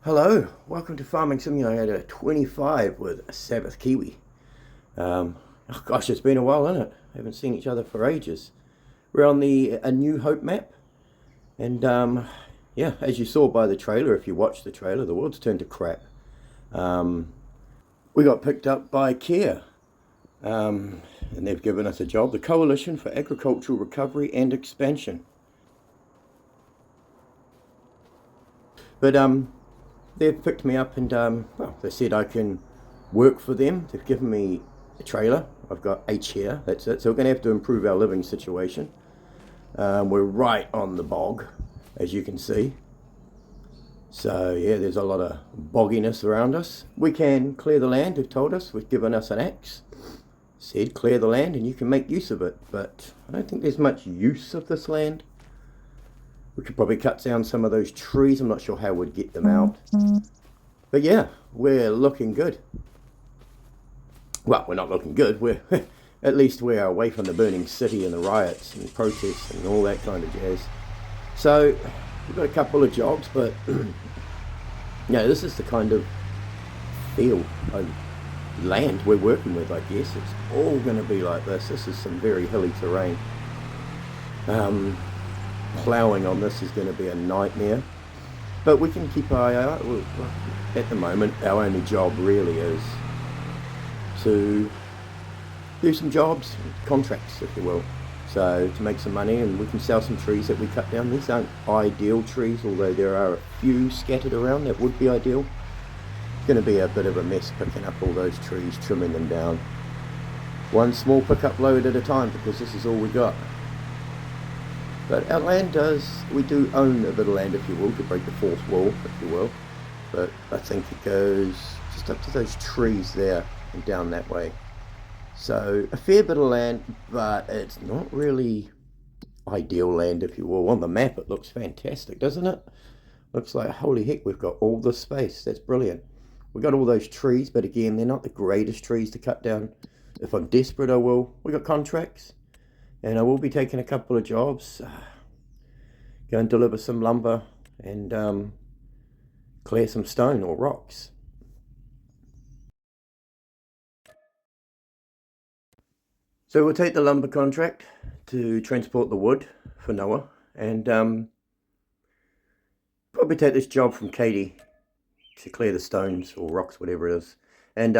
Hello, welcome to Farming Simulator 25 with Sabbath Kiwi. Oh gosh, it's been a while, hasn't it? Haven't seen each other for ages. We're on a New Hope map, and yeah, as you saw by the trailer, if you watched the trailer, the world's turned to crap. We got picked up by CARE, and they've given us a job, the Coalition for Agricultural Recovery and Expansion. But they've picked me up and, well, they said I can work for them. They've given me a trailer. I've got a chair, that's it. So we're going to have to improve our living situation. We're right on the bog, as you can see. So, yeah, there's a lot of bogginess around us. We can clear the land, they've told us. We've given us an axe. Said clear the land and you can make use of it. But I don't think there's much use of this land. We could probably cut down some of those trees. I'm not sure how we'd get them out. But yeah, we're looking good. Well, we're not looking good. We're at least we're away from the burning city and the riots and protests and all that kind of jazz. So we've got a couple of jobs, but yeah, this is the kind of field land we're working with, I guess. It's all going to be like this. This is some very hilly terrain. Ploughing on this is going to be a nightmare, but we can keep our eye out. At the moment, our only job really is to do some jobs, contracts, if you will, so to make some money, and we can sell some trees that we cut down. These aren't ideal trees, although there are a few scattered around that would be ideal. It's going to be a bit of a mess picking up all those trees, trimming them down, one small pickup load at a time, because this is all we got. But our land we do own a bit of land, if you will, to break the fourth wall, if you will. But I think it goes just up to those trees there and down that way. So a fair bit of land, but it's not really ideal land, if you will. On the map it looks fantastic, doesn't it? Looks like, holy heck, we've got all this space. That's brilliant. We've got all those trees, but again, they're not the greatest trees to cut down. If I'm desperate, I will. We got contracts. And I will be taking a couple of jobs, go and deliver some lumber and clear some stone or rocks. So we'll take the lumber contract to transport the wood for Noah, and probably take this job from Katie to clear the stones or rocks, whatever it is. And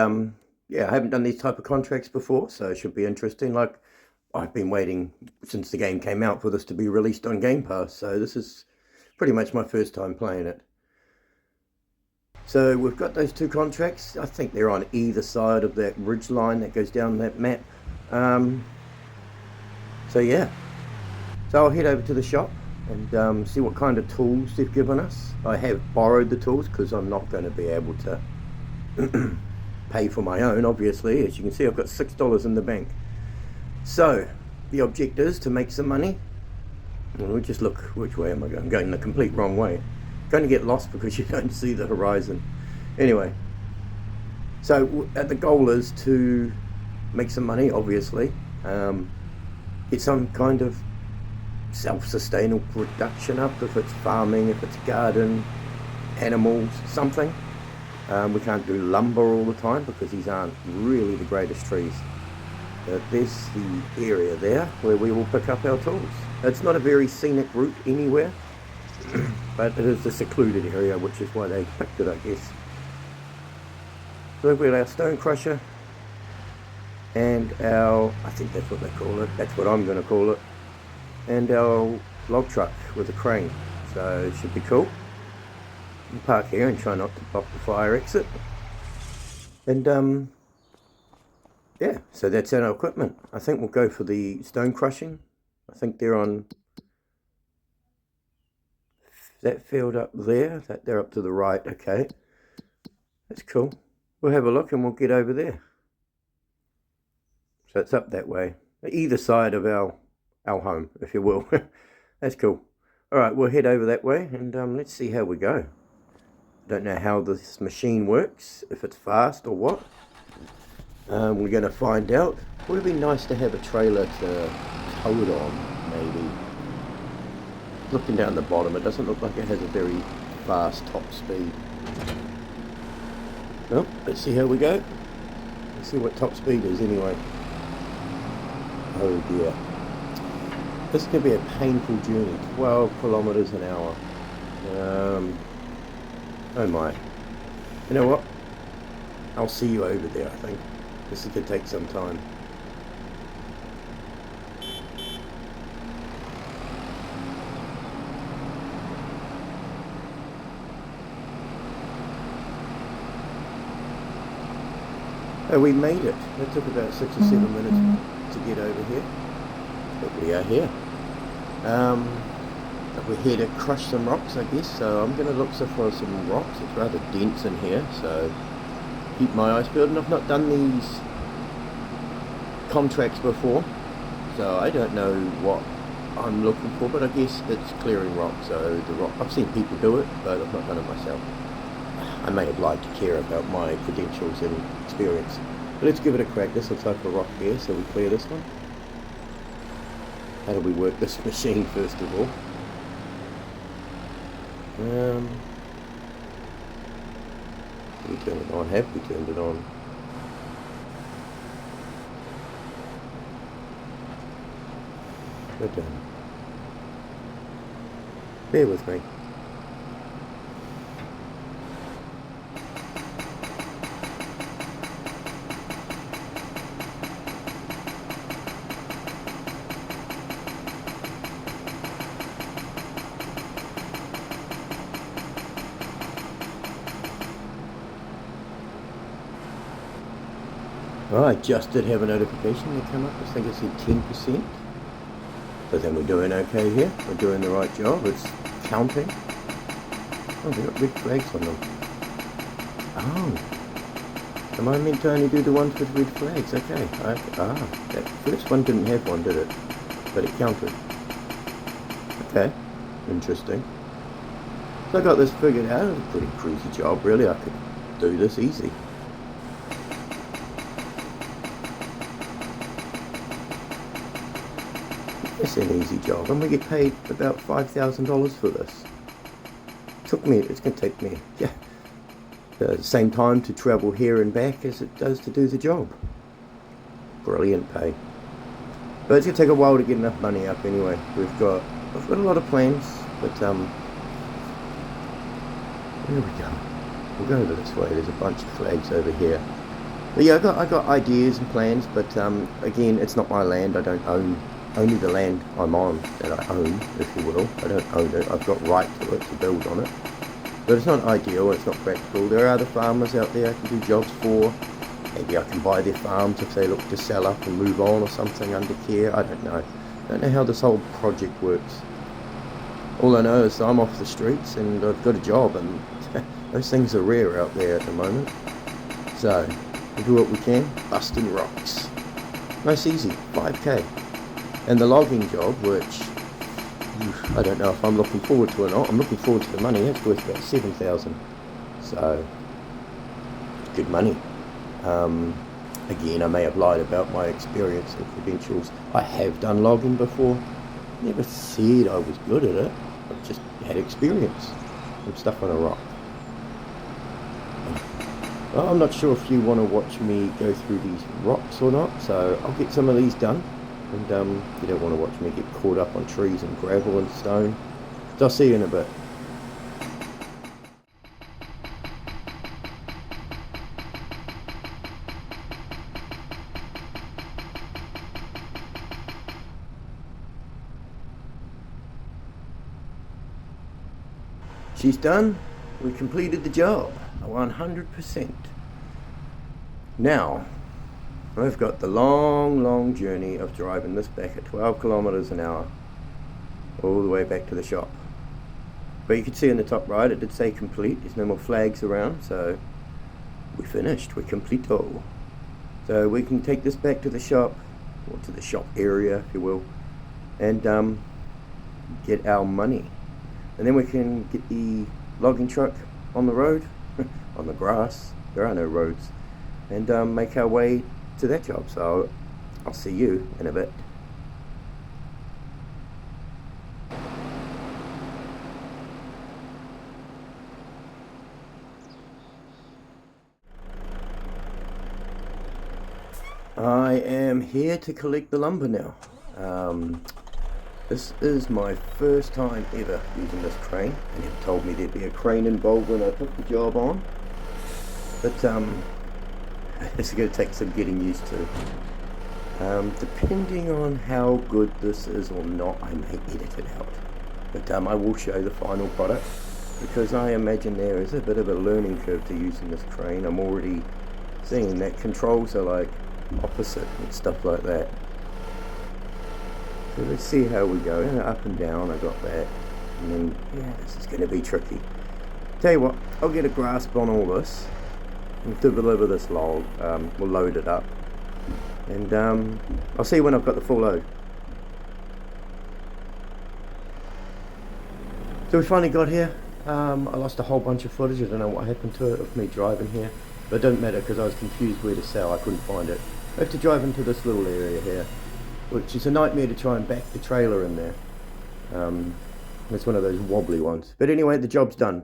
yeah, I haven't done these type of contracts before, so it should be interesting. Like, I've been waiting since the game came out for this to be released on Game Pass, so this is pretty much my first time playing it. So we've got those two contracts. I think they're on either side of that ridge line that goes down that map. So yeah, so I'll head over to the shop and see what kind of tools they've given us. I have borrowed the tools because I'm not going to be able to pay for my own, obviously. As you can see, I've got $6 in the bank. So, the object is to make some money. And we'll just look, which way am I going? I'm going the complete wrong way. I'm going to get lost because you don't see the horizon. Anyway, so the goal is to make some money, obviously. Get some kind of self-sustainable production up, if it's farming, if it's garden, animals, something. We can't do lumber all the time because these aren't really the greatest trees. There's the area there where we will pick up our tools. It's not a very scenic route anywhere, but it is a secluded area, which is why they picked it, I guess. So we've got our stone crusher and our, I think that's what they call it, that's what I'm going to call it, and our log truck with a crane. So it should be cool. We'll park here and try not to block the fire exit. And yeah, so that's our equipment. I think we'll go for the stone crushing. I think they're on that field up there. They're up to the right. Okay, that's cool. We'll have a look and we'll get over there. So it's up that way, either side of our home, if you will. That's cool. All right, we'll head over that way and let's see how we go. Don't know how this machine works, if it's fast or what. We're going to find out. Would it be nice to have a trailer to tow it on, maybe? Looking down the bottom, it doesn't look like it has a very fast top speed. Well, let's see how we go. Let's see what top speed is anyway. Oh dear. This is going to be a painful journey. 12 kilometers an hour. Oh my. You know what? I'll see you over there, I think. This is going to take some time. Oh, we made it. It took about 6 or 7 minutes to get over here. But we are here. We're here to crush some rocks, I guess. So I'm going to look for some rocks. It's rather dense in here, so keep my eyes peeled. And I've not done these contracts before, so I don't know what I'm looking for, but I guess it's clearing rock. So the rock, I've seen people do it, but I've not done it myself. I may have lied to care about my credentials and experience, but let's give it a crack. This looks like a rock here, so we clear this one. How do we work this machine first of all? We turn it on. Have we turned it on? We're done. Bear with me. Well, I just did have a notification that came up. I think it said 10%. But then we're doing okay here. We're doing the right job. It's counting. Oh, they've got red flags on them. Oh. Am I meant to only do the ones with red flags? Okay. That first one didn't have one, did it? But it counted. Okay. Interesting. So I got this figured out. It was a pretty crazy job, really. I could do this easy. It's an easy job, and we get paid about $5,000 for this. It's going to take me, the same time to travel here and back as it does to do the job. Brilliant pay. But it's going to take a while to get enough money up anyway. I've got a lot of plans, but there we go. We'll go over this way. There's a bunch of flags over here. But yeah, I got ideas and plans, but again, it's not my land. I don't own. Only the land I'm on that I own, if you will. I don't own it. I've got right to it, to build on it. But it's not ideal, it's not practical. There are other farmers out there I can do jobs for. Maybe I can buy their farms if they look to sell up and move on or something under care. I don't know. I don't know how this whole project works. All I know is I'm off the streets and I've got a job, and those things are rare out there at the moment. So, we do what we can, busting rocks. Nice easy, 5k. And the logging job, which I don't know if I'm looking forward to or not. I'm looking forward to the money. That's worth about 7,000. So, good money. Again, I may have lied about my experience and credentials. I have done logging before. Never said I was good at it. I've just had experience from stuff on a rock. Well, I'm not sure if you want to watch me go through these rocks or not, so I'll get some of these done. And you don't want to watch me get caught up on trees and gravel and stone. So I'll see you in a bit. She's done. We completed the job. 100%. Now, I've got the long journey of driving this back at 12 kilometers an hour all the way back to the shop. But you can see in the top right it did say complete. There's no more flags around, so we finished. We're complete-o. So we can take this back to the shop, or to the shop area if you will, and get our money. And then we can get the logging truck on the road, on the grass, there are no roads, and make our way to that job. So I'll see you in a bit. I am here to collect the lumber now. This is my first time ever using this crane, and you told me there'd be a crane involved when I took the job on. But it's going to take some getting used to. Depending on how good this is or not, I may edit it out. But I will show the final product, because I imagine there is a bit of a learning curve to using this crane. I'm already seeing that controls are like opposite and stuff like that. So let's see how we go. Up and down, I got that. And then, yeah, this is going to be tricky. Tell you what, I'll get a grasp on all this and deliver this log. We'll load it up. And I'll see when I've got the full load. So we finally got here. I lost a whole bunch of footage. I don't know what happened to it of me driving here. But it doesn't matter because I was confused where to sell. I couldn't find it. I have to drive into this little area here, which is a nightmare to try and back the trailer in there. It's one of those wobbly ones. But anyway, the job's done.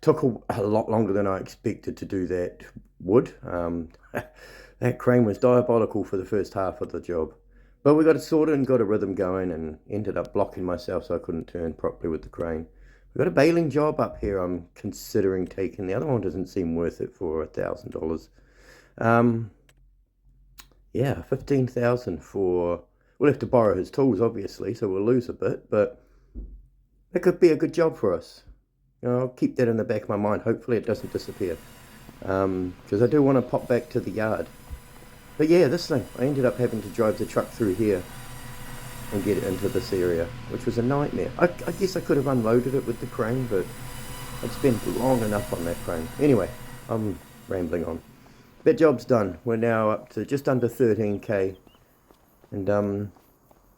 Took a lot longer than I expected to do that wood. That crane was diabolical for the first half of the job. But we got it sorted and got a rhythm going, and ended up blocking myself so I couldn't turn properly with the crane. We've got a baling job up here I'm considering taking. The other one doesn't seem worth it for $1,000. Yeah, 15,000 for... We'll have to borrow his tools, obviously, so we'll lose a bit, but that could be a good job for us. You know, I'll keep that in the back of my mind. Hopefully it doesn't disappear, because I do want to pop back to the yard. But yeah, this thing, I ended up having to drive the truck through here and get it into this area, which was a nightmare. I guess I could have unloaded it with the crane, but I'd spent long enough on that crane. Anyway, I'm rambling on. That job's done. We're now up to just under 13k. And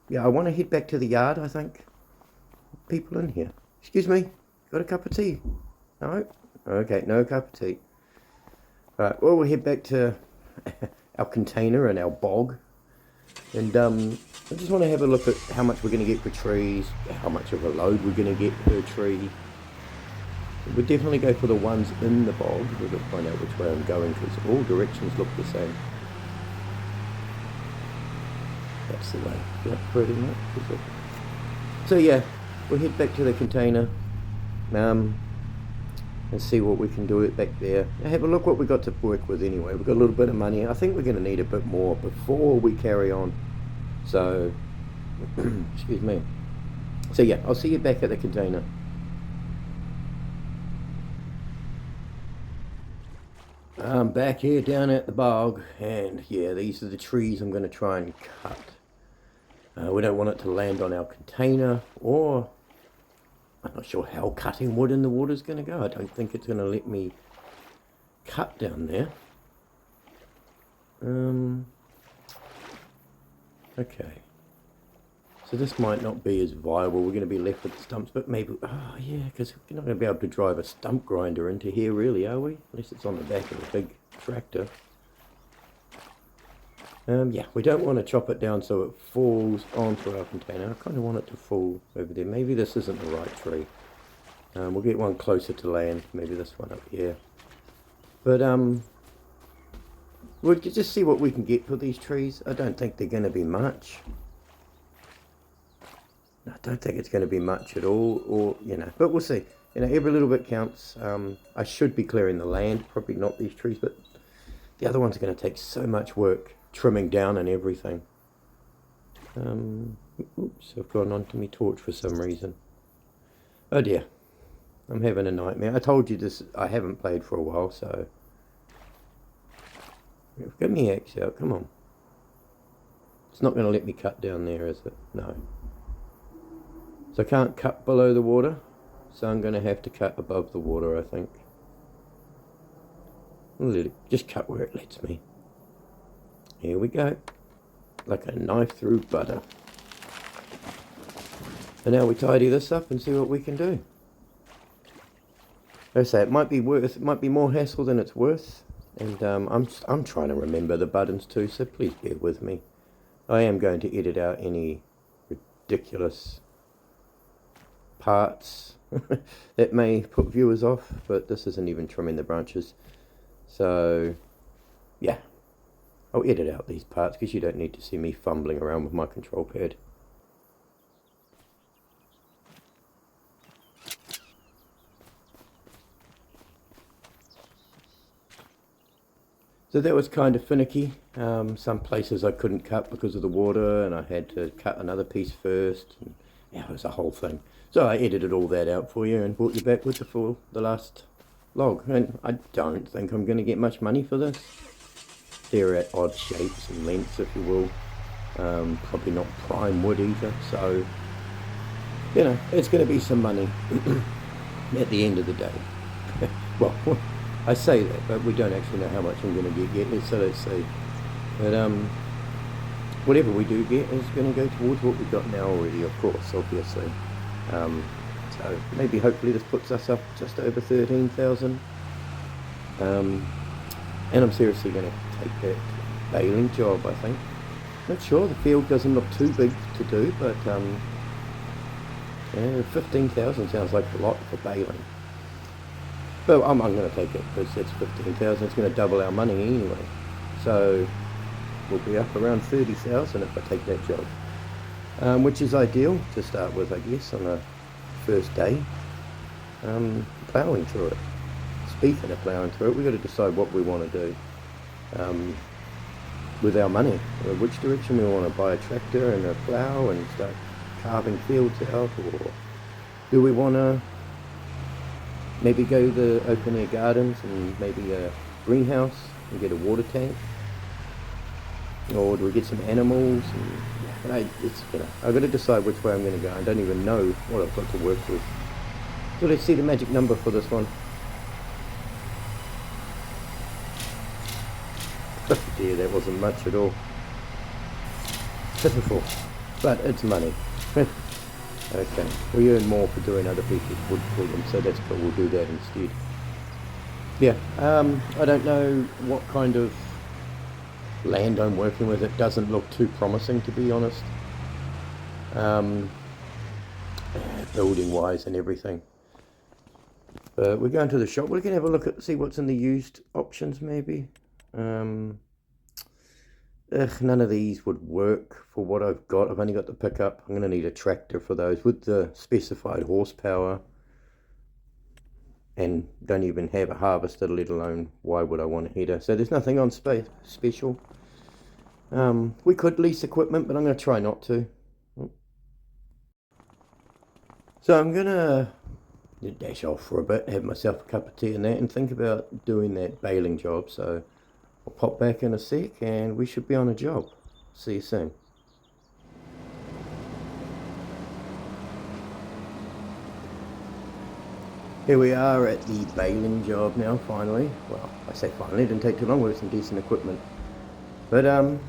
yeah, I want to head back to the yard, I think. People in here. Excuse me, got a cup of tea? No? Okay, no cup of tea. Alright, well, we'll head back to our container and our bog. And I just want to have a look at how much we're going to get for trees, how much of a load we're going to get per tree. We'll definitely go for the ones in the bog. We'll find out which way I'm going, because all directions look the same. That's the way. Yeah, pretty much, is it? So yeah, we'll head back to the container and see what we can do it back there. Have a look what we got to work with anyway. We've got a little bit of money. I think we're going to need a bit more before we carry on. So, excuse me. So yeah, I'll see you back at the container. I'm back here down at the bog, and yeah, these are the trees I'm going to try and cut. We don't want it to land on our container, or I'm not sure how cutting wood in the water is going to go. I don't think it's going to let me cut down there. Okay. So this might not be as viable. We're going to be left with the stumps, but maybe... Oh, yeah, because we're not going to be able to drive a stump grinder into here, really, are we? Unless it's on the back of a big tractor. Yeah, we don't want to chop it down so it falls onto our container. I kind of want it to fall over there. Maybe this isn't the right tree. We'll get one closer to land. Maybe this one up here. But, we'll just see what we can get for these trees. I don't think they're going to be much. I don't think it's going to be much at all, or, you know, but we'll see. You know, every little bit counts. I should be clearing the land, probably not these trees, but the other ones are going to take so much work, trimming down and everything. Oops, I've gone onto my torch for some reason. Oh dear, I'm having a nightmare. I told you this, I haven't played for a while, so... Get me axe out, come on. It's not going to let me cut down there, is it? No. So I can't cut below the water, so I'm going to have to cut above the water, I think. Let it just cut where it lets me. Here we go. Like a knife through butter. And now we tidy this up and see what we can do. As I say, it might be more hassle than it's worth. And I'm trying to remember the buttons too, so please bear with me. I am going to edit out any ridiculous parts that may put viewers off, but this isn't even trimming the branches. So, yeah. I'll edit out these parts because you don't need to see me fumbling around with my control pad. So that was kind of finicky. Some places I couldn't cut because of the water, and I had to cut another piece first. And yeah, it was a whole thing. So I edited all that out for you and brought you back with the last log. And I don't think I'm going to get much money for this. They're at odd shapes and lengths, if you will. Probably not prime wood either. So, you know, it's going to be some money at the end of the day. Well, I say that, but we don't actually know how much I'm going to get yet, so let's see. But whatever we do get is going to go towards what we've got now already, of course, obviously. So maybe hopefully this puts us up just over 13,000. And I'm seriously going to take that baling job, I think. Not sure, the field doesn't look too big to do, but yeah, 15,000 sounds like a lot for baling. But I'm going to take it because it's 15,000. It's going to double our money anyway. So we'll be up around 30,000 if I take that job, which is ideal to start with, I guess, on a first day. Ploughing through it. Speaking of ploughing through it, we've got to decide what we want to do with our money. Which direction we want to buy a tractor and a plough and start carving fields out, or do we want to maybe go the open air gardens and maybe a greenhouse and get a water tank, or do we get some animals? And I've got to decide which way I'm going to go. I don't even know what I've got to work with. So let's see the magic number for this one. Oh dear, that wasn't much at all. Pitiful, but it's money. Okay, we earn more for doing other people's wood for them, so that's cool, we'll do that instead. Yeah, I don't know what kind of land I'm working with. It doesn't look too promising, to be honest. Building wise and everything. But we're going to the shop. We're going to have a look at, see what's in the used options maybe. None of these would work for what I've got. I've only got the pickup. I'm going to need a tractor for those with the specified horsepower, and don't even have a harvester, let alone why would I want a header. So there's nothing on special. We could lease equipment, but I'm going to try not to. So I'm going to dash off for a bit, have myself a cup of tea and that, and think about doing that baling job. So I'll pop back in a sec and we should be on a job. See you soon. Here we are at the baling job now, finally. Well, I say finally, it didn't take too long with some decent equipment. But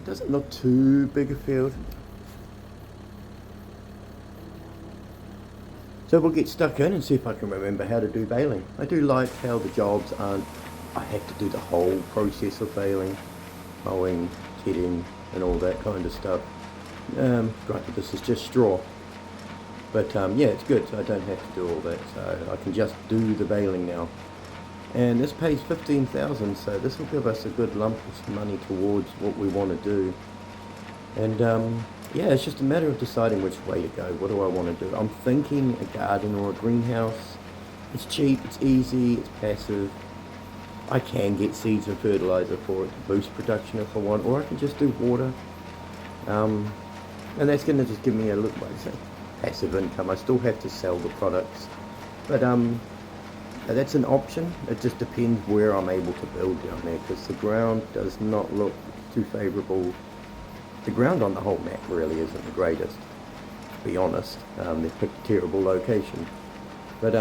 doesn't look too big a field. So we'll get stuck in and see if I can remember how to do baling. I do like how the jobs aren't, I have to do the whole process of baling, mowing, tedding and all that kind of stuff. Granted, this is just straw. But yeah, it's good, so I don't have to do all that. So I can just do the baling now. And this pays 15,000, so this will give us a good lump of money towards what we want to do. And yeah, it's just a matter of deciding which way to go. What do I want to do? I'm thinking a garden or a greenhouse. It's cheap, it's easy, it's passive. I can get seeds and fertilizer for it to boost production if I want, or I can just do water. And that's going to just give me a little, like I say, passive income. I still have to sell the products, but that's an option. It just depends where I'm able to build down there, because the ground does not look too favourable. The ground on the whole map really isn't the greatest, to be honest. They've picked a terrible location, but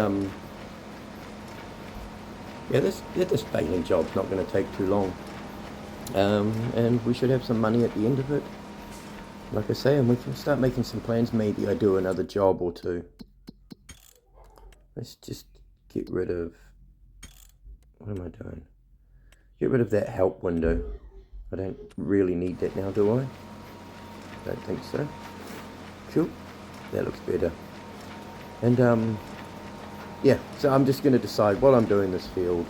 yeah, this baling job's not going to take too long, and we should have some money at the end of it, like I say, and we can start making some plans. Maybe I do another job or two. Let's just get rid of, what am I doing? Get rid of that help window. I don't really need that now, do I? Don't think so. Cool, that looks better. And yeah, so I'm just going to decide while I'm doing this field,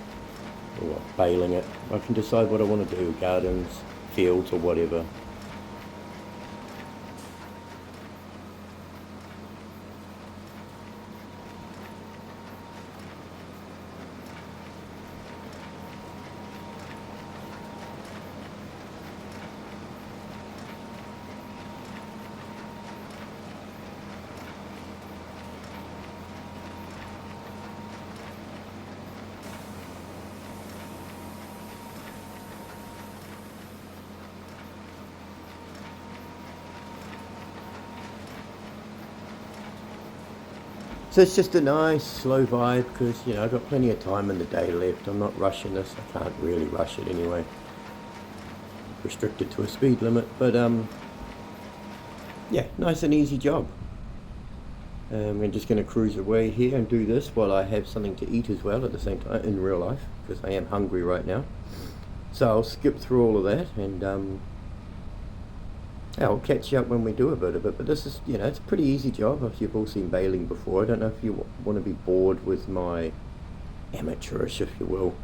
or baling it, I can decide what I want to do. Gardens, fields or whatever. So it's just a nice slow vibe because, you know, I've got plenty of time in the day left. I'm not rushing this. I can't really rush it anyway. Restricted to a speed limit, but yeah, nice and easy job. I'm just going to cruise away here and do this while I have something to eat as well at the same time in real life, because I am hungry right now. So I'll skip through all of that and yeah, I'll catch you up when we do a bit of it. But this is, you know, it's a pretty easy job. If you've all seen baling before, I don't know if you want to be bored with my amateurish, if you will,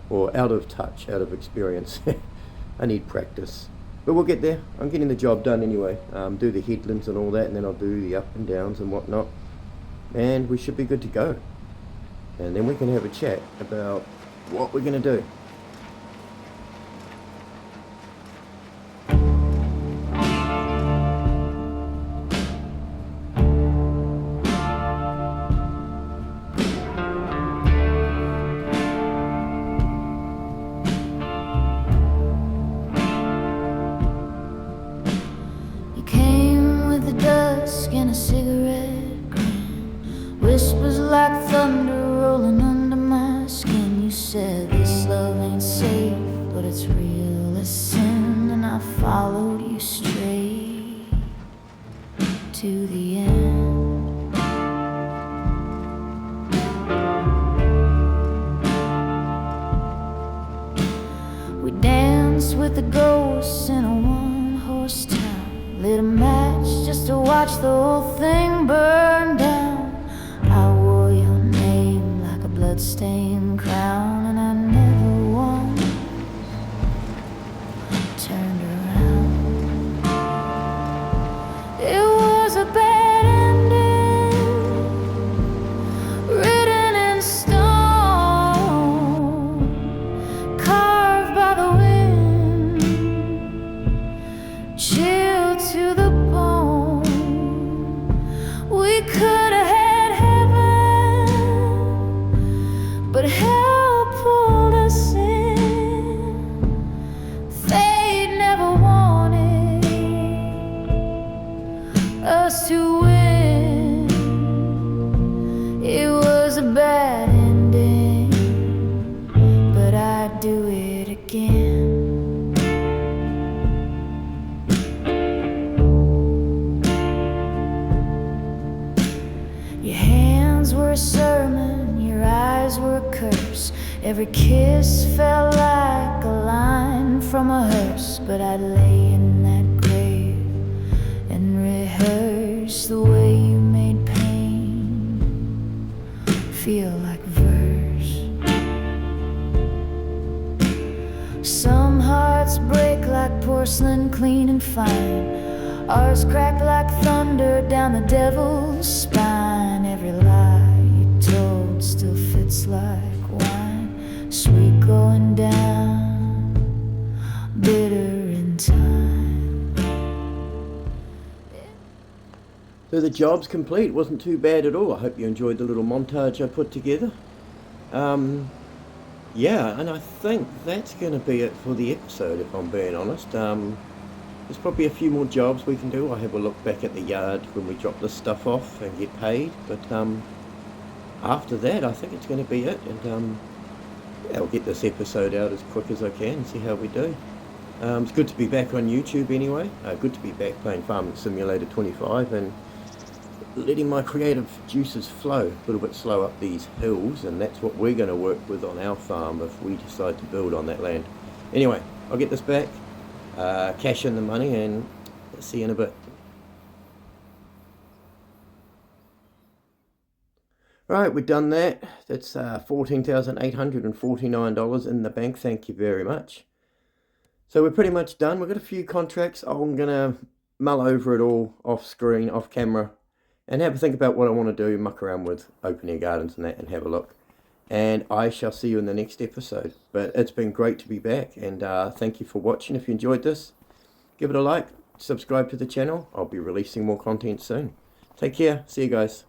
or out of touch, out of experience. I need practice, but we'll get there. I'm getting the job done anyway. Do the headlands and all that, and then I'll do the up and downs and whatnot, and we should be good to go. And then we can have a chat about what we're going to do. And a cigarette green, whispers like thunder rolling under my skin. You said this love ain't safe, but it's real as sin, and I followed you straight to the end. We danced with the ghosts in a one-horse town, lit a match just to watch the whole thing burn down. I wore your name like a bloodstained crown, and I never once turned around. It was a bad ending, written in stone, carved by the wind, chilled to the bone. We could have had heaven, but hell pulled us in. Fate never wanted us to win. It was a bad ending, but I'd do it again. Your hands were a sermon, your eyes were a curse. Every kiss felt like a line from a hearse. But I'd lay in that grave and rehearse the way you made pain feel like verse. Some hearts break like porcelain, clean and fine. Ours cracked like thunder down the devil's spine. Every lie you told still fits like wine, sweet going down, bitter in time. So the job's complete. Wasn't too bad at all. I hope you enjoyed the little montage I put together. Yeah, and I think that's going to be it for the episode, if I'm being honest. There's probably a few more jobs we can do. I'll have a look back at the yard when we drop this stuff off and get paid. But after that, I think it's going to be it. And yeah, I'll get this episode out as quick as I can and see how we do. It's good to be back on YouTube anyway. Good to be back playing Farming Simulator 25 and letting my creative juices flow a little bit slow up these hills. And that's what we're going to work with on our farm if we decide to build on that land. Anyway, I'll get this back. Cash in the money and see you in a bit. Right, we've done that. That's $14,849 in the bank. Thank you very much. So we're pretty much done. We've got a few contracts. I'm going to mull over it all off screen, off camera, and have a think about what I want to do, muck around with open air gardens and that, and have a look. And I shall see you in the next episode. But it's been great to be back, and thank you for watching. If you enjoyed this, give it a like, subscribe to the channel. I'll be releasing more content soon. Take care. See you guys.